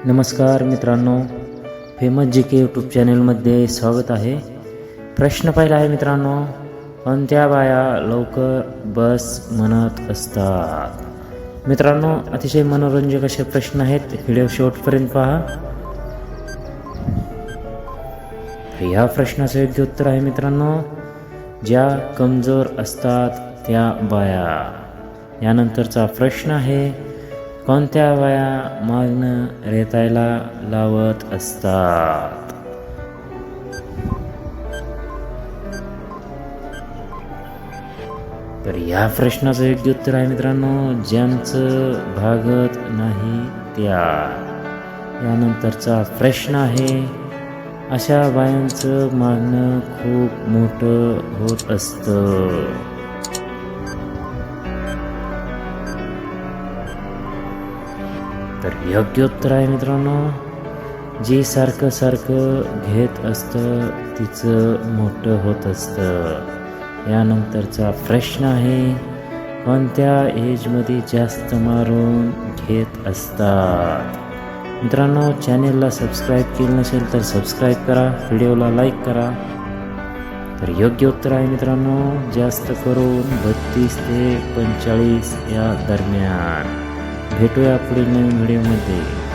नमस्कार मित्रांनो, फेमस जी के यूट्यूब चॅनलमध्ये स्वागत आहे. प्रश्न पहिला आहे मित्रांनो, कोणत्या बाया लवकर बस म्हणत असतात? मित्रांनो, अतिशय मनोरंजक असे प्रश्न आहेत. व्हिडिओ शेवटपर्यंत पहा. ह्या प्रश्नाचं योग्य उत्तर आहे मित्रांनो, ज्या कमजोर असतात त्या बाया. यानंतरचा प्रश्न आहे, कोणत्या बाया मागणं रेतायला लावत असतात? तर या प्रश्नाचं योग्य उत्तर आहे मित्रांनो, ज्यांचं भागत नाही त्या. यानंतरचा प्रश्न आहे, अशा बायांचं मागणं खूप मोठं होत असतं. तर योग्य उत्तर आहे मित्रांनो, जी सारखं घेत असतं तिचं मोठं होत असतं. यानंतरचा प्रश्न आहे, कोणत्या एजमध्ये जास्त मारून घेत असतात? मित्रांनो, चॅनेलला सबस्क्राईब केलं नसेल तर सबस्क्राईब करा, व्हिडिओला लाईक करा. तर योग्य उत्तर आहे मित्रांनो, जास्त करून 32 ते 45 या दरम्यान. भेटूया पुढील नवीन व्हिडिओमध्ये.